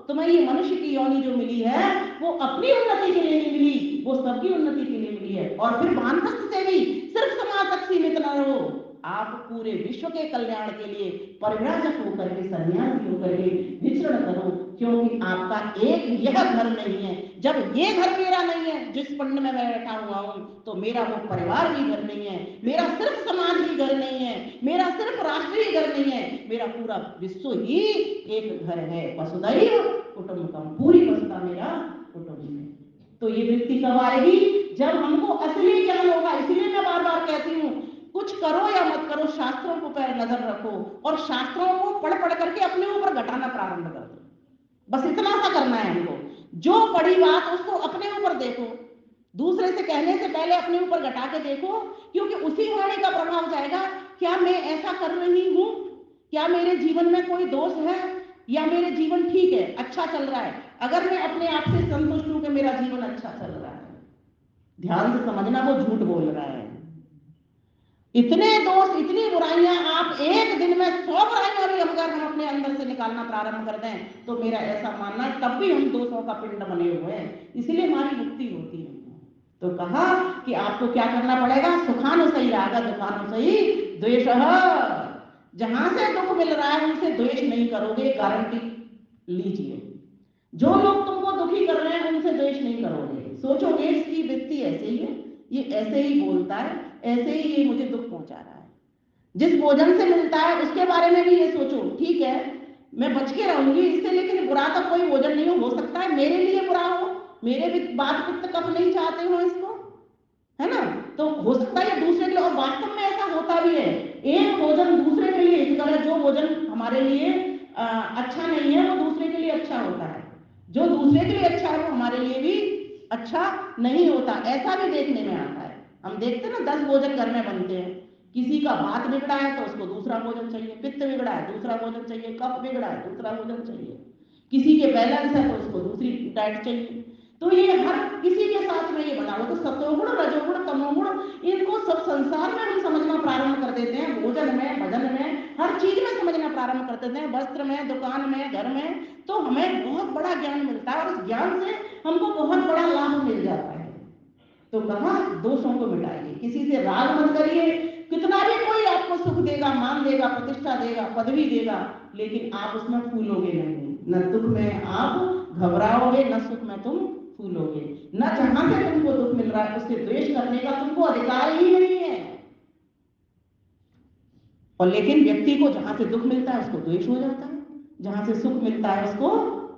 तुम्हें ये मनुष्य की योनि जो मिली है वो अपनी उन्नति के लिए नहीं मिली, वो सबकी उन्नति के लिए मिली है। और फिर वानप्रस्थ से भी सिर्फ समाज तक सीमित न रहो, आप पूरे विश्व के कल्याण के लिए परिव्राजक होकर के, सन्यासी होकर के विचरण करो, क्योंकि आपका एक यह घर नहीं है। जब ये घर मेरा नहीं है, जिस पंड में मैं बैठा हुआ हूं, तो मेरा वो परिवार भी घर नहीं है, मेरा सिर्फ समाज ही घर नहीं है, मेरा सिर्फ राष्ट्र ही घर नहीं है, मेरा पूरा विश्व ही एक घर है। वसुधैव कुटुंबकम, पूरी वसुधा मेरा कुटुंब है। तो ये वृत्ति कब आएगी? जब हमको असली ज्ञान होगा। इसलिए मैं बार बार कहती हूँ, कुछ करो या मत करो, शास्त्रों को पर नजर रखो और शास्त्रों को पढ़ पढ़ करके अपने ऊपर घटाना प्रारंभ कर दो। बस इतना सा करना है हमको। जो पढ़ी बात उसको अपने ऊपर देखो, दूसरे से कहने से पहले अपने ऊपर घटा के देखो, क्योंकि उसी वाणी का प्रभाव जाएगा। क्या मैं ऐसा कर रही हूं? क्या मेरे जीवन में कोई दोष है, या मेरे जीवन ठीक है, अच्छा चल रहा है? अगर मैं अपने आप से संतुष्ट हूं कि मेरा जीवन अच्छा चल रहा है, ध्यान से समझना, वो झूठ बोल रहा है। इतने दोष, इतनी बुराइयां, आप एक दिन में 100 बुराइयां भी अगर हम अपने अंदर से निकालना प्रारंभ कर दें, तो मेरा ऐसा मानना है तब भी हम दोषों का पिंड बने हुए हैं, इसलिए हमारी मुक्ति होती है। तो कहा कि आपको क्या करना पड़ेगा? सुखानुसई राग दुखानुसई द्वेष। जहां से दुख मिल रहा है उनसे द्वेष नहीं करोगे, गारंटी लीजिए। जो लोग तुमको दुखी कर रहे हैं उनसे द्वेष नहीं करोगे। सोचोगे इसकी वृत्ति ऐसे ही है, ये ऐसे ही बोलता है, ऐसे ही ये मुझे दुख पहुंचा रहा है। जिस भोजन से मिलता है उसके बारे में भी ये सोचो, ठीक है मैं बच के रहूंगी इससे, लेकिन बुरा तो कोई भोजन नहीं हो सकता है मेरे लिए बुरा हो, मेरे भी बात पित्त कफ नहीं चाहते हो इसको, है ना? तो हो सकता है ये दूसरे के लिए, और वास्तव में ऐसा होता भी है। एक भोजन दूसरे के लिए हितकर है, जो भोजन हमारे लिए अच्छा नहीं है वो दूसरे के लिए अच्छा होता है, जो दूसरे के लिए अच्छा है वो हमारे लिए भी अच्छा नहीं होता। ऐसा भी देखने में आता है। हम देखते हैं ना 10 भोजन घर में बनते हैं, किसी का बात बिगड़ा है तो उसको दूसरा भोजन चाहिए, पित्त बिगड़ा है दूसरा भोजन चाहिए, कफ बिगड़ा है दूसरा भोजन चाहिए, किसी के बैलेंस है तो उसको दूसरी डाइट चाहिए। तो ये हर किसी के साथ में ये बना हुआ। तो सतोगुण, रजोगुण, तमोगुण, इनको सब संसार में हम समझना प्रारंभ कर देते हैं, भोजन में, भजन में, हर चीज में समझना प्रारंभ कर देते हैं, वस्त्र में, दुकान में, घर में। तो हमें बहुत बड़ा ज्ञान मिलता है और उस ज्ञान से हमको बहुत बड़ा लाभ मिल जाता है। तो कहा दोषों को मिटाइए, किसी से राग मत करिए। कितना भी कोई आपको सुख देगा, मान देगा, प्रतिष्ठा देगा, पदवी देगा, लेकिन आप उसमें फूलोगे नहीं। न दुख में आप घबराओगे, न सुख में तुम फूलोगे। न जहां से तुमको दुख मिल रहा है उससे द्वेष करने का तुमको अधिकार ही नहीं है। और लेकिन व्यक्ति को जहां से दुख मिलता है उसको द्वेष हो जाता है, जहां से सुख मिलता है उसको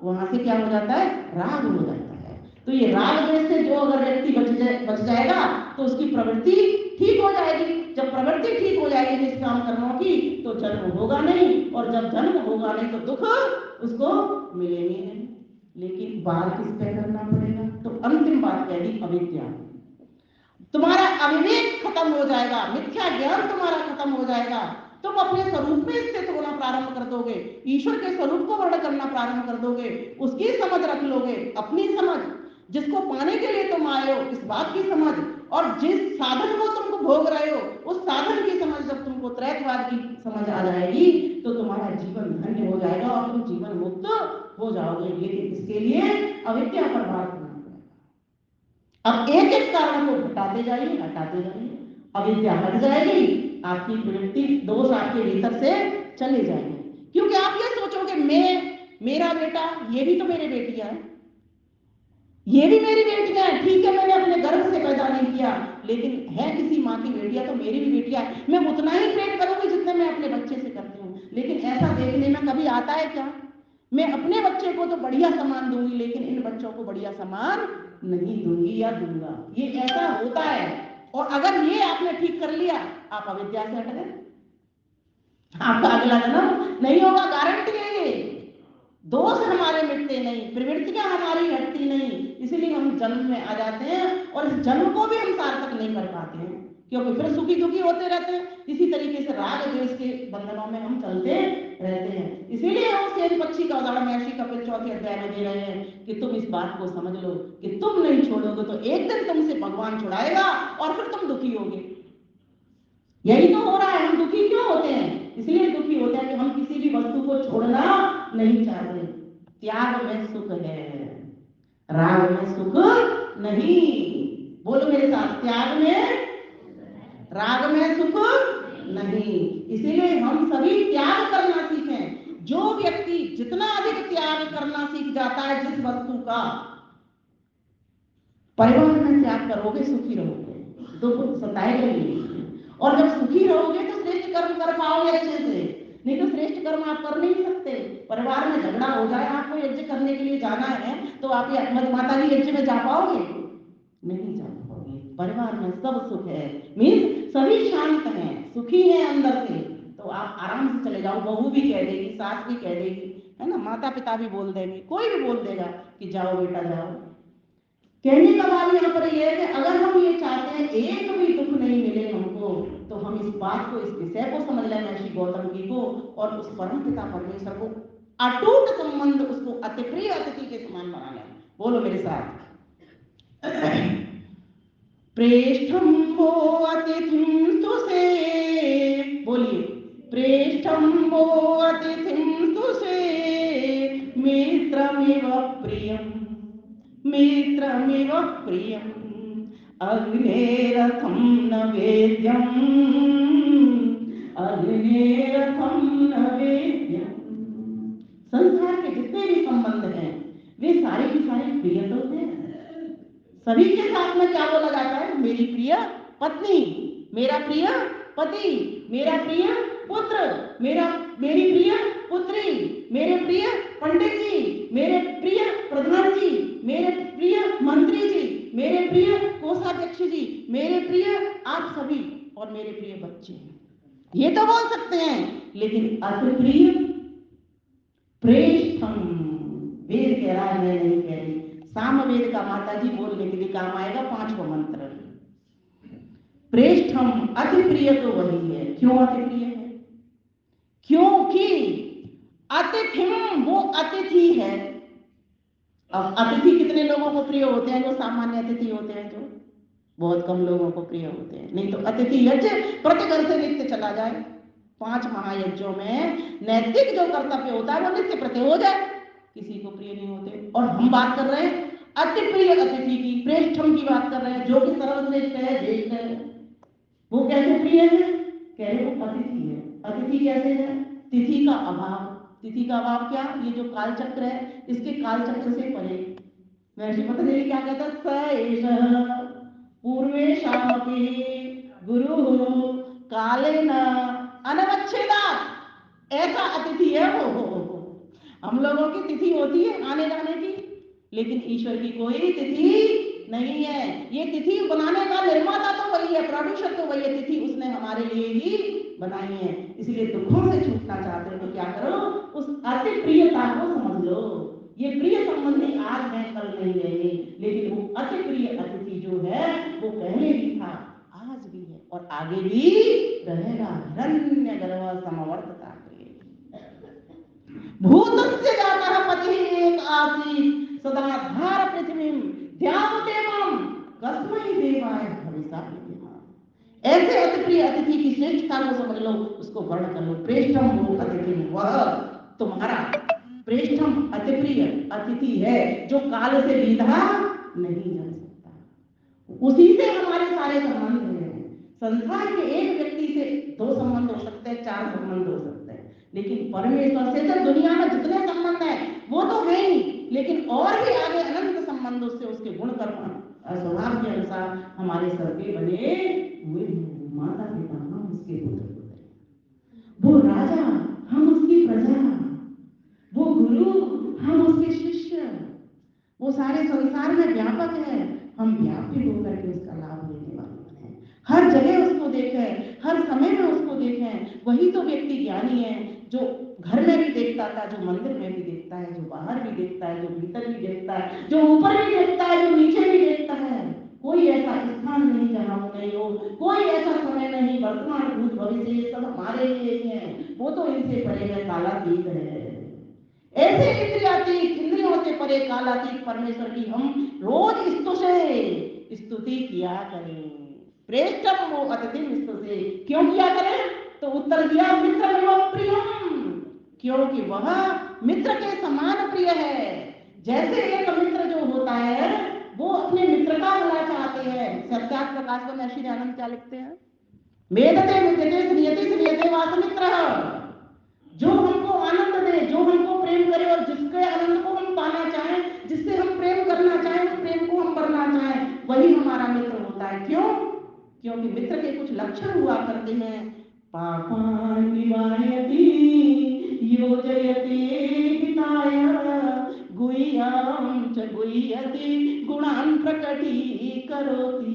वहां से क्या हो जाता है? राग हो जाता है। तो ये राग द्वेष से जो अगर व्यक्ति बच जाएगा तो उसकी प्रवृत्ति ठीक हो जाएगी। जब प्रवृत्ति ठीक हो जाएगी जिस काम कर्मों की, तो जन्म होगा नहीं, और जब जन्म होगा नहीं तो दुख उसको मिलेंगे नहीं। लेकिन बात किस पे करना पड़ेगा? तो अंतिम बात कह दी, अविद्या। तुम्हारा अविवेक खत्म हो जाएगा, मिथ्या ज्ञान तुम्हारा खत्म हो जाएगा, तुम अपने स्वरूप में स्थित होना प्रारंभ कर दोगे, ईश्वर के स्वरूप को वर्ण करना प्रारंभ कर दोगे, उसकी समझ रख लोगे, अपनी समझ, जिसको पाने के लिए तुम आए हो इस बात की समझ, और जिस साधन को तुमको भोग रहे हो उस साधन की समझ, जब तुमको त्रैतवाद की समझ आ जाएगी तो तुम्हारा जीवन धन्य हो जाएगा और तुम जीवन मुक्त हो जाओगे। लेकिन इसके लिए अविद्या पर बात करना पड़ेगा। अब एक एक कारण को हटाते जाइए, हटाते जाइए, अविद्या हट जाएगी, आपकी प्रवृत्ति दोष आपके भीतर से चले जाएंगे। क्योंकि आप ये सोचोगे मैं, मेरा बेटा, ये भी तो मेरी बेटियां हैं, ये भी मेरी बेटियां हैं, ठीक है मैंने अपने गर्भ से पैदा नहीं किया, लेकिन है किसी माँ की बेटियां तो मेरी भी बेटियां हैं, मैं उतना ही प्रेम करूंगी जितने मैं अपने बच्चे से करती हूँ। लेकिन ऐसा देखने में कभी आता है क्या? मैं अपने बच्चे को तो बढ़िया सामान दूंगी, लेकिन इन बच्चों को बढ़िया सामान नहीं दूंगी या दूंगा। ये ऐसा होता है। और अगर ये आपने ठीक कर लिया, आप अविद्या से हट गए, आपका अगला जन्म नहीं होगा, गारंटी है ये। दोष हमारे मिटते नहीं, प्रवृत्तियां हमारी हटती नहीं, इसलिए हम जन्म में आ जाते हैं और इस जन्म को भी हम सार्थक नहीं कर पाते हैं, क्योंकि फिर सुखी दुखी होते रहते हैं। इसी तरीके से राग द्वेष के बंधनों में हम चलते रहते हैं। इसीलिए हम शेष पक्षी का उदाहरण महर्षि कपिल चौथे अध्याय में दे रहे हैं कि तुम इस बात को समझ लो कि तुम नहीं छोड़ोगे तो एक दिन तुमसे भगवान छुड़ाएगा और फिर तुम दुखी होगे। यही तो हो रहा है। हम दुखी क्यों होते हैं? इसलिए दुखी होते हैं कि हम किसी भी वस्तु को छोड़ना नहीं चाहते। त्याग में सुख है, राग में सुख नहीं। बोलो मेरे साथ, त्याग में, राग में सुख नहीं। इसीलिए हम सभी त्याग करना सीखें। जो व्यक्ति जितना अधिक त्याग करना सीख जाता है जिस वस्तु का, परिवार में त्याग करोगे सुखी रहोगे, दुख सताएगा नहीं। और जब सुखी रहोगे तो श्रेष्ठ कर्म कर पाओगे अच्छे से, नहीं तो श्रेष्ठ कर्म आप कर नहीं सकते। परिवार में झगड़ा हो जाए, आपको यज्ञ करने के लिए जाना है, तो आप ये माता जी यज्ञ में जा पाओगे? नहीं जा पाओगे। परिवार में सब सुख है, मीन्स सभी शांत हैं, सुखी हैं अंदर से, तो आप आराम से चले जाओ। बहू भी कह देगी, सास भी कह देगी, है ना, माता पिता भी बोल देंगे, कोई भी बोल देगा कि जाओ बेटा जाओ। कहने का बात यहाँ पर यह है कि अगर हम ये चाहते हैं एक भी दुख नहीं मिले हमको, तो हम इस बात को, इस विषय को समझ लें महर्षि गौतम जी को, और उस परम पिता परमेश्वर को अटूट संबंध, उसको अति प्रिय अतिथि के समान बना लें। बोलो मेरे साथ, प्रेष्ठम वो अतिथिम तुसे, बोलिए, प्रेष्ठम वो अतिथिम तुसे मित्रमिव प्रियम, मित्रमिव प्रियम अग्नेरथम न वेद्यम, अग्नेरथम न वेद्यम। संसार के जितने भी संबंध हैं वे सारे के सारे प्रिय तो हैं। सभी के साथ में क्या बोला जाता है? मेरी प्रिय पत्नी, मेरा प्रिय पति, मेरा प्रिय पुत्र, मेरी प्रिय पुत्री, मेरे प्रिय पंडित जी, मेरे प्रिय प्रधान जी, मेरे प्रिय मंत्री जी, मेरे प्रिय कोषाध्यक्ष जी, मेरे प्रिय आप सभी, और मेरे प्रिय बच्चे। ये तो बोल सकते हैं, लेकिन अति प्रिय, प्रेष्ठम, वेद कह रहा है, मैं नहीं कह रही। सामवेद का माता जी बोलने के लिए काम आएगा 5वां मंत्र। प्रेष्ठम, अति प्रिय तो वही है। क्यों अति प्रिय है? क्योंकि अतिथिम, वो अतिथि है। अब अतिथि कितने लोगों को प्रिय होते हैं? जो सामान्य अतिथि होते हैं, जो बहुत कम लोगों को प्रिय होते हैं। नहीं तो अतिथि यज्ञ प्रति घर से नित्य चला जाए। 5 महायज्ञों में नैतिक जो कर्तव्य होता है वो नित्य प्रति हो जाए, किसी को प्रिय नहीं होते। और हम बात कर रहे हैं अति प्रिय अतिथि की, प्रेष्ठम की बात कर रहे हैं, जो कि सर्वश्रेष्ठ है, ज्येष्ठ है। वो कैसे प्रिय है? कह रहे वो अतिथि है। अतिथि कैसे है? तिथि का अभाव। तिथि का अभाव क्या? ये जो कालचक्र है, इसके कालचक्र से परे। महर्षि पतंजलि क्या कहता है? पूर्वेशामपि गुरु कालेन अनवच्छेदात्। ऐसा अतिथि है वो। हम लोगों की तिथि होती है आने जाने की, लेकिन ईश्वर की कोई तिथि नहीं है। ये तिथि बनाने का निर्माता तो वही है, प्रोड्यूसर तो वही है, तिथि उसने हमारे लिए ही बनाई है। इसलिए दुखों से छूटना चाहते हो तो क्या करो? उस अति प्रियता को समझ लो। ये प्रिय संबंधी आज है, कल नहीं रहेंगे, लेकिन वो अति प्रिय अतिथि जो है वो पहले भी था, आज भी है और आगे भी रहेगा। हिरण्य गर्भ समवर्तता भूतस्य जातः पतिः एक आसीत् सदा धार पृथ्वीं ध्यावतेमं कस्मै देवाय भविषा विद्यः। ऐसे अति प्रिय अतिथि की श्रेष्ठता को समझ लो, उसको वर्ण कर लो। प्रेष्ठम वो अतिथि, वह तुम्हारा प्रेष्ठम अति प्रिय अतिथि है, जो काल से विधा नहीं जा सकता। उसी से हमारे सारे संबंध हैं। संसार के एक व्यक्ति से 2 संबंध हो सकते हैं, 4 संबंध हो सकते हैं, लेकिन परमेश्वर से तो दुनिया में जितने संबंध हैं वो तो है ही, लेकिन और भी आगे अनंत संबंध उससे, उसके गुण कर्म स्वभाव के अनुसार हमारे सर पे बने हुए हैं। माता पिता हम उसके पुत्र होते हैं। वो राजा हम उसकी प्रजा, वो गुरु हम उसके शिष्य, वो सारे संसार में व्यापक है, हम व्यापी होकर के उसका लाभ लेने वाले बने, हर जगह उसको देखें, हर समय में उसको देखें। वही तो व्यक्ति ज्ञानी है, जो घर में भी देखता था, जो मंदिर में भी देखता है, जो बाहर भी देखता है, जो भीतर भी देखता है, जो ऊपर भी देखता है, जो नीचे भी देखता है। कोई ऐसा स्थान नहीं जहाँ वो नहीं हो, कोई ऐसा समय नहीं, वर्तमान भूत भविष्य ये सब हमारे लिए ही है, वो तो इनसे परे है, कालातीत है। ऐसे इंद्रियातीत, इंद्रियों से परे कालातीत परमेश्वर की हम रोज स्तुति किया करें। प्रेष्ठम वो अतिथिम स्तुते, क्यों किया करें? तो उत्तर दिया मित्रमेव प्रियम, क्योंकि वह मित्र के समान प्रिय है। जैसे एक मित्र जो होता है वो अपने मित्र का भला चाहते हैं। सत्यार्थ प्रकाश में श्री आनंद क्या लिखते हैं? मेधते मिध्यते स्नियते स्नियते वासमित्र, जो हमको आनंद दे, जो हमको प्रेम करे और जिसके आनंद को हम पाना चाहें, जिससे हम प्रेम करना चाहें, उस प्रेम को हम करना चाहें, वही हमारा मित्र होता है। क्यों? क्योंकि मित्र के कुछ लक्षण हुआ करते हैं। पापान् निवारयति, योजयति हिताय, गुह्यं च गुह्यति, गुणान् प्रकटीकरोति,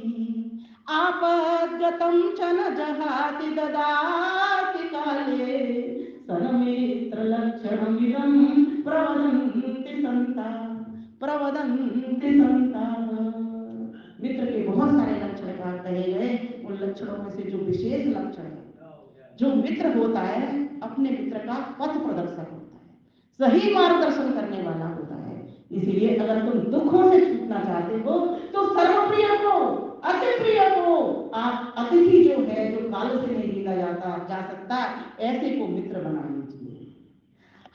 आपद्गतं च न जहाति, ददाति काले, सन्मित्रलक्षणमिदं प्रवदन्ति संता। मित्र के बहुत सारे लक्षण कहे गए, उन लक्षणों में से जो विशेष लक्षण है, जो मित्र होता है अपने मित्र का पथ प्रदर्शक होता है, सही मार्गदर्शन करने वाला होता है। इसीलिए अगर तुम दुखों से छूटना चाहते हो तो सर्वप्रिय को, अति प्रिय को, आप अतिथि जो है, जो काल से नहीं जीता जा सकता, ऐसे को मित्र बना लीजिए।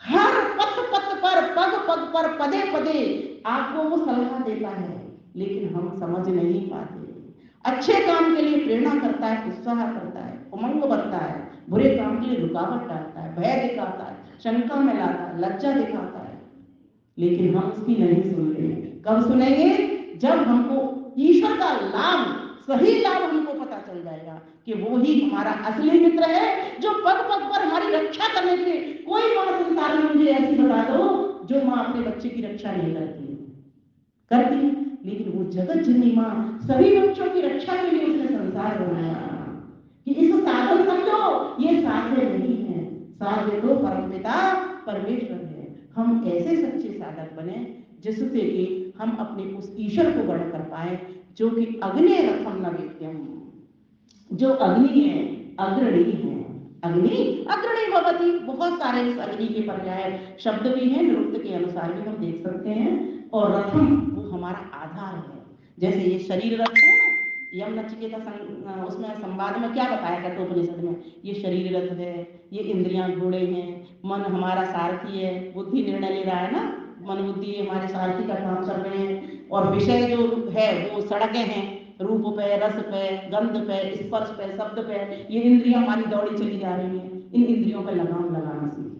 हर पथ पथ पर, पग पग पर, पदे पदे आपको वो सलाह देता है, लेकिन हम समझ नहीं पाते। अच्छे काम के लिए प्रेरणा करता है, उत्साह करता है, उमंग बढ़ता है, बुरे काम के लिए रुकावट डालता है, भय दिखाता है, शंका में लाता है, लज्जा दिखाता है, लेकिन हम उसकी नहीं सुन रहे। कब सुनेंगे? जब हमको ईश्वर का लाभ, सही लाभ हमको पता चल जाएगा कि वो ही हमारा असली मित्र है, जो पग पग पर हमारी रक्षा करने के लिए। कोई मां संसार में मुझे ऐसी बता दो जो मां अपने बच्चे की रक्षा नहीं करती, लेकिन वो जगत जननी मां सभी बच्चों की रक्षा के लिए उसने संसार बनाया कि इस साधन समझो, ये साध्य नहीं है, साध्य तो परमपिता परमेश्वर है। हम ऐसे सच्चे साधक बने जिससे कि हम अपने उस ईश्वर को वर्ण कर पाए, जो कि अग्नि रथम नवेद्यम, जो अग्नि है, अग्रणी है। अग्नि अग्रणी भवती, बहुत सारे इस अग्नि के पर्याय शब्द भी हैं, निरुक्त के अनुसार भी हम देख सकते हैं। और रथम वो हमारा आधार है। जैसे ये शरीर रथ है ना, यम नचिकेता उसमें संवाद में क्या बताया कठोपनिषद में, ये शरीर रथ है, ये इंद्रियां घोड़े हैं, मन हमारा सारथी है, बुद्धि निर्णय ले रहा है ना, मन बुद्धि हमारे सारथी का काम कर रहे हैं, और विषय जो है वो सड़कें हैं, रूप पे, रस पे, गंध पे, स्पर्श पे, शब्द पे, ये इंद्रियां हमारी दौड़ी चली जा रही हैं। इन इंद्रियों पर लगाम लगाना सीखें।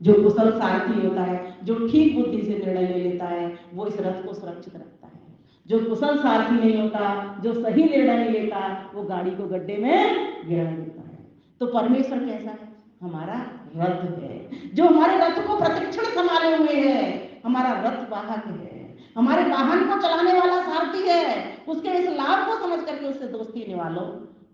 जो कुशल सारथी होता है, जो ठीक बुद्धि से निर्णय ले लेता है, वो इस रथ को सुरक्षित रखता है। जो कुशल सारथी नहीं होता, जो सही निर्णय नहीं लेता, वो गाड़ी को गड्ढे में गिरा देता है। तो परमेश्वर कैसा है? हमारा रथ है, जो हमारे रथ को प्रतिक्षण संभाले हुए है, हमारा रथ वाहक है, हमारे वाहन को चलाने वाला सारथी है। उसके इस लाभ को समझ करके उससे दोस्ती निभा लो,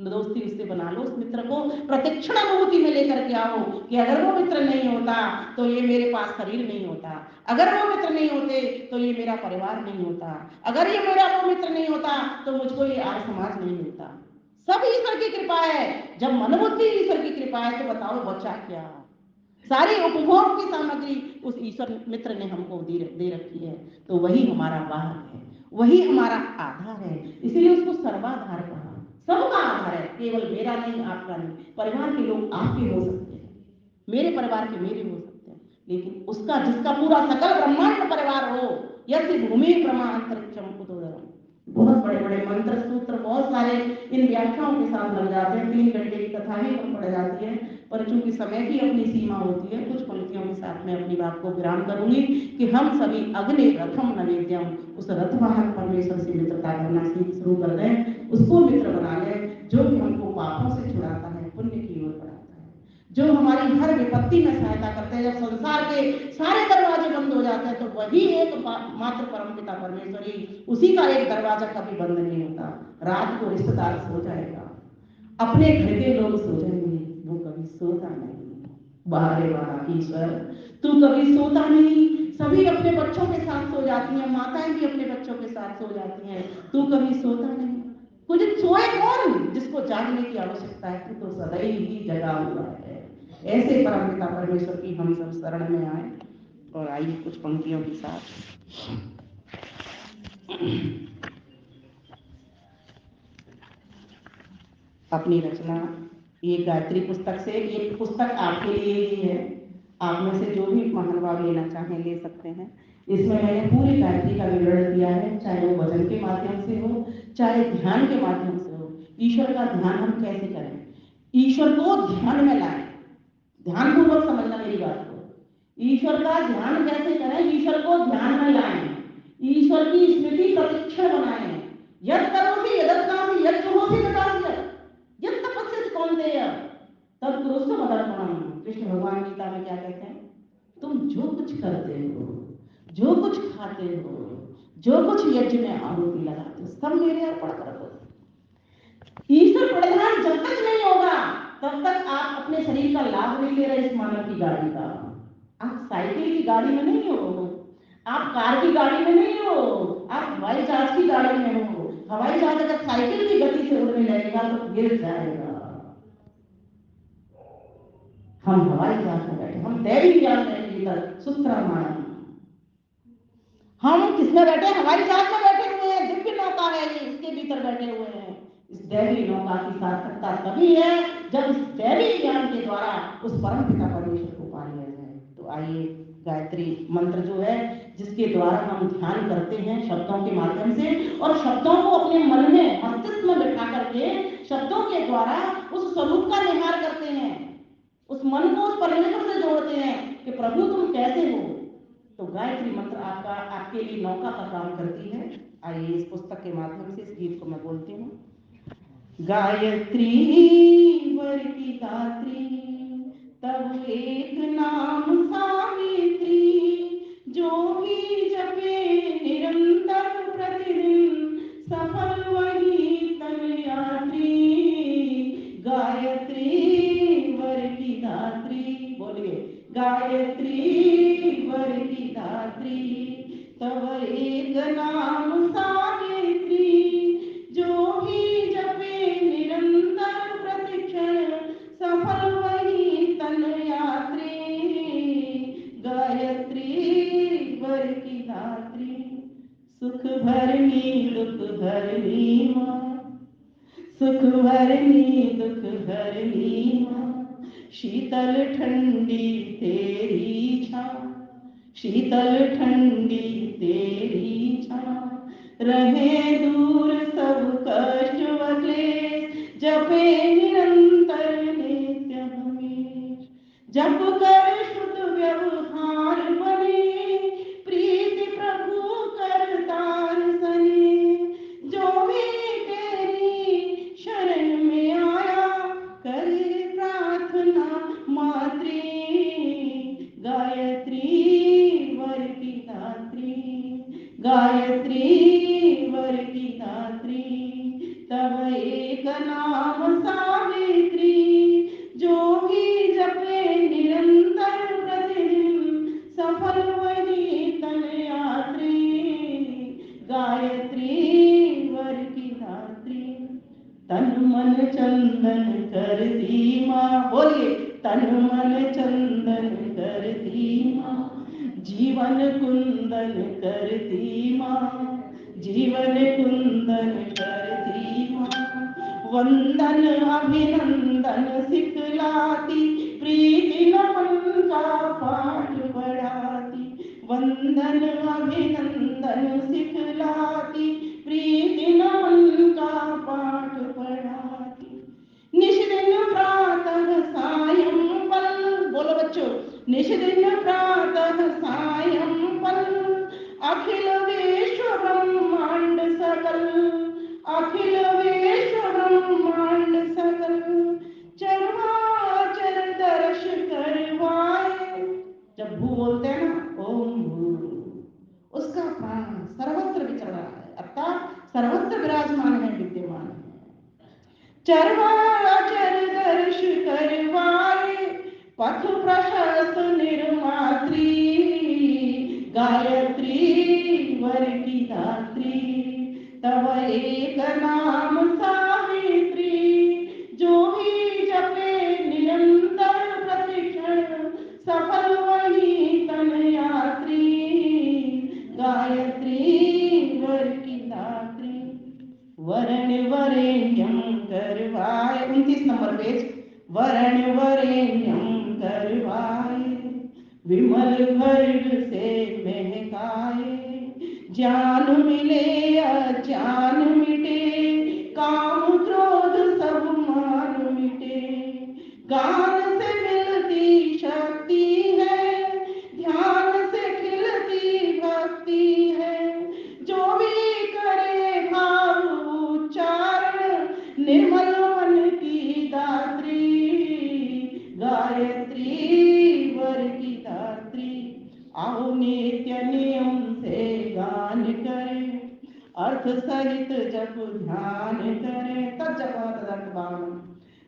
दोस्ती उससे बना लो, उस मित्र को प्रतिक्षण अनुभूति में लेकर के आओ कि अगर वो मित्र नहीं होता तो ये मेरे पास शरीर नहीं होता, अगर वो मित्र नहीं होते तो ये मेरा परिवार नहीं होता, अगर ये मेरा वो मित्र नहीं होता तो मुझको ये आर्य समाज नहीं मिलता। सब ईश्वर की कृपा है। जब मनोबुद्धि ईश्वर की कृपा है तो बताओ बचा क्या? सारी उपभोग की सामग्री उस ईश्वर मित्र ने हमको दे रखी है। तो वही हमारा वाहक है, वही हमारा आधार है, इसलिए उसको सर्वाधार कहा। सबका आधार है, केवल मेरा नहीं, आपका नहीं। परिवार के लोग आपके हो सकते हैं, मेरे परिवार के मेरे हो सकते हैं, लेकिन उसका जिसका पूरा सकल ब्रह्मांड परिवार हो, यदि भूमि प्रमा अंतरिक्षम उदोदरम, बहुत बड़े बड़े मंत्र सूत्र बहुत सारे इन व्याख्याओं के साथ लग जाते हैं, 3 घंटे की कथा ही कम पड़ जाती है, पर चूंकि समय की अपनी सीमा होती है, कुछ पंक्तियों के साथ में अपनी बात को विराम करूंगी कि हम सभी अग्नि रथम नवेद्यम, उस रथवाहक परमेश्वर से मित्रता करना शुरू कर दें, उसको मित्र बना लें, जो कि हमको पापों से छुड़ाता है, पुण्य की ओर बढ़ाता है, जो हमारी हर विपत्ति में सहायता करते हैं। जब संसार के सारे दरवाजे बंद हो जाते हैं तो वही एक मात्र परमपिता परमेश्वर ही, उसी का एक दरवाजा कभी बंद नहीं होता। रात को रिश्तेदार सो जाएगा, अपने घर के लोग सो जाएंगे, वो कभी सोता नहीं। बाहरे बाहर ईश्वर तू कभी सोता नहीं। सभी अपने बच्चों के साथ सो जाती हैं, माताएं भी अपने बच्चों के साथ सो जाती हैं, तू कभी सोता नहीं। कुछ सोए कौन जिसको जागने की आवश्यकता है, तू तो सदैव ही जगा हुआ है। ऐसे परमपिता परमेश्वर की हम सब शरण में आए। और आइए कुछ पंक्तियों के साथ अपनी रचना, ये गायत्री पुस्तक से, ये पुस्तक आपके लिए ही है। आप में से जो भी महानुभाव लेना चाहें ले सकते हैं। इसमें मैंने पूरी गायत्री का विवरण दिया है, चाहे वो भजन के माध्यम से हो, चाहे ध्यान के माध्यम से हो। ईश्वर का ध्यान हम कैसे करें, ईश्वर को ध्यान में लाएं। ध्यानपूर्वक समझना मेरी बात को। ईश्वर का ध्यान कैसे करें, ईश्वर को ध्यान में लाएं, ईश्वर की स्मृति प्रतिक्षण बनाएं। यद करोसि यदत्नासि यद जुहोसि तदासि यद तपस्यसि कौन्तेय तत्कुरुष्व मदर्पणम्। कृष्ण भगवान गीता में क्या कहते हैं, तुम जो कुछ करते हो, जो कुछ खाते हो, जो कुछ यज्ञ में आहुति लगाते हो, सब मेरे अर्पण कर दो। ईश्वर प्रधान जब तक नहीं होगा तब तक आप अपने शरीर का लाभ नहीं ले रहे। इस मानव की गाड़ी का, आप साइकिल की गाड़ी में नहीं हो, आप कार की गाड़ी में नहीं हो, आप हवाई जहाज की गाड़ी में हो। हवाई जहाज अगर साइकिल की गति से उड़ने लगेगा तो गिर जाएगा। हम हवाई जहाज में बैठे, हम दैवी ज्ञान में भीतर सूत्रमान, हम किसमें बैठे, हवाई जहाज में बैठे हुए हैं। दिव्य नौका है ये, इसके भीतर बैठे हुए हैं। इस दैवी नौका की सार्थकता तभी है जब इस दैवी ज्ञान के द्वारा उस परम पिता परमेश्वर को पा लिया जाए। तो आइए गायत्री मंत्र जो है, जिसके द्वारा हम ध्यान करते हैं शब्दों के माध्यम से, और शब्दों को अपने मन में मस्तिष्क में बिठा करके शब्दों के द्वारा उस स्वरूप का निहार करते हैं, उस मन को उस परमेश्वर से जोड़ते हैं कि प्रभु तुम कैसे हो। तो गायत्री मंत्र आपके लिए नौका का काम करती है। आइए इस पुस्तक के माध्यम से इस गीत को मैं बोलती हूँ। गायत्री वर की दात्री, तब एक नाम सावित्री, जो भी जपे निरंतर प्रतिदिन, सफल वही तन यात्री। गायत्री वर की दात्री, बोलिए गायत्री वर की दात्री, तब एक नाम सावित्री, जो भी जपे निरंतर प्रतिक्षण, सफल वही तन यात्री। गायत्री वर की दात्री, सुख भरनी दुख भरनी माँ, सुख भरनी दुख भरनी माँ, शीतल ठंडी तेरी छाँ, शीतल ठंडी तेरी छाँ, रहे दूर सब कष्ट व क्लेश, जपे निरंतर नित्य हमेश, जप कर शुद्ध व्यवहार बने, प्रीति प्रभु कर तार सने, जो भी तेरी शरण में आया, करे प्रार्थना मात्री। गायत्री वर की दात्री, गायत्री वर की दात्री, तब एक नाम सावित्री, जो भी जपे निरंतर प्रतिदिन, सफल वही तन यात्री। गायत्री वर की दात्री, तन मन चंदन कर दी माँ, बोलिए तन मन चंदन कर दी माँ, जीवन कुंदन कर दी माँ, जीवन कुंदन कर दी माँ, वंदन अभिनंदन सिखलाती, प्रीति नमन का पाठ पढ़ाती, वंदन अभिनंदन सिखलाती, प्रीति नमन का पाठ पढ़ाती, निष्दिन प्रातः सायं पल, बोलो बच्चों, निष्दिन प्रातः सायं पल, अखिल विश्व ब्रह्मांड सकल, अखिल विश्व ब्रह्मांड सकल, चराचर दर्शन सर्वत्र विराजमान है, विद्यमान है। चरवाचर दर्श करवाए, पथ प्रशस्त निर्मात्री, गायत्री वर की दात्री, तब एक नाम सावित्री, जो ही जपे निरंतर प्रतिक्षण, सफल वही तन यात्री, गायत्री वर की दात्री। वरण वरेण्यम करवाए, 29 नंबर पेज, वरण वरेण्यम करवाए, विमल गर्भ से महकाए, ज्ञान मिले अज्ञान मिटे, काम क्रोध सब मान मिटे, गान से मिलती शक्ति है, ध्यान से खिलती भक्ति है, जो भी करे भाव उच्चारण, निर्मल मन की दात्री, गायत्री वर की दात्री। आओ नित्य नियम से गान करें, अर्थ सहित जप ध्यान करें, तब जप तदर्थ भाव,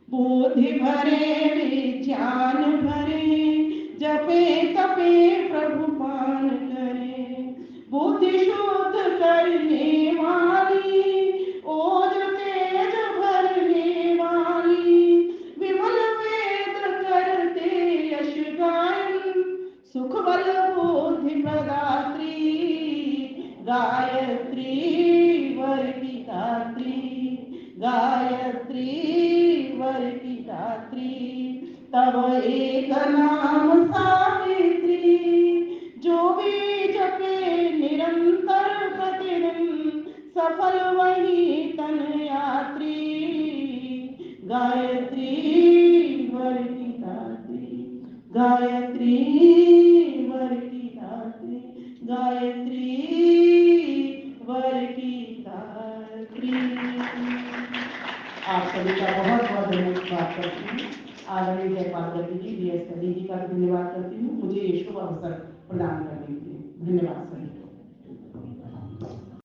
बुद्धि भरे विज्ञान भरे, जपे तपे प्रभु पान करे, बुद्धि शुद्ध करने वाली, ओज तेज भरने वाली, विमल वेद करते यश गायन, सुख बल बुद्धि प्रदात्री, गायत्री वर की दात्री, गायत्री वर की दात्री, तब एक नाम सावित्री, जो भी जपे निरंतर प्रतिदिन, सफल वही तन यात्री, गायत्री वर की दात्री, गायत्री वर की दात्री, गायत्री वर की दात्री। आप सभी का बहुत बहुत धन्यवाद करती हूँ। आदरणीय जय Parvati ji, D S G का धन्यवाद करती हूँ मुझे ये शुभ अवसर प्रदान करने के लिए। धन्यवाद सभी।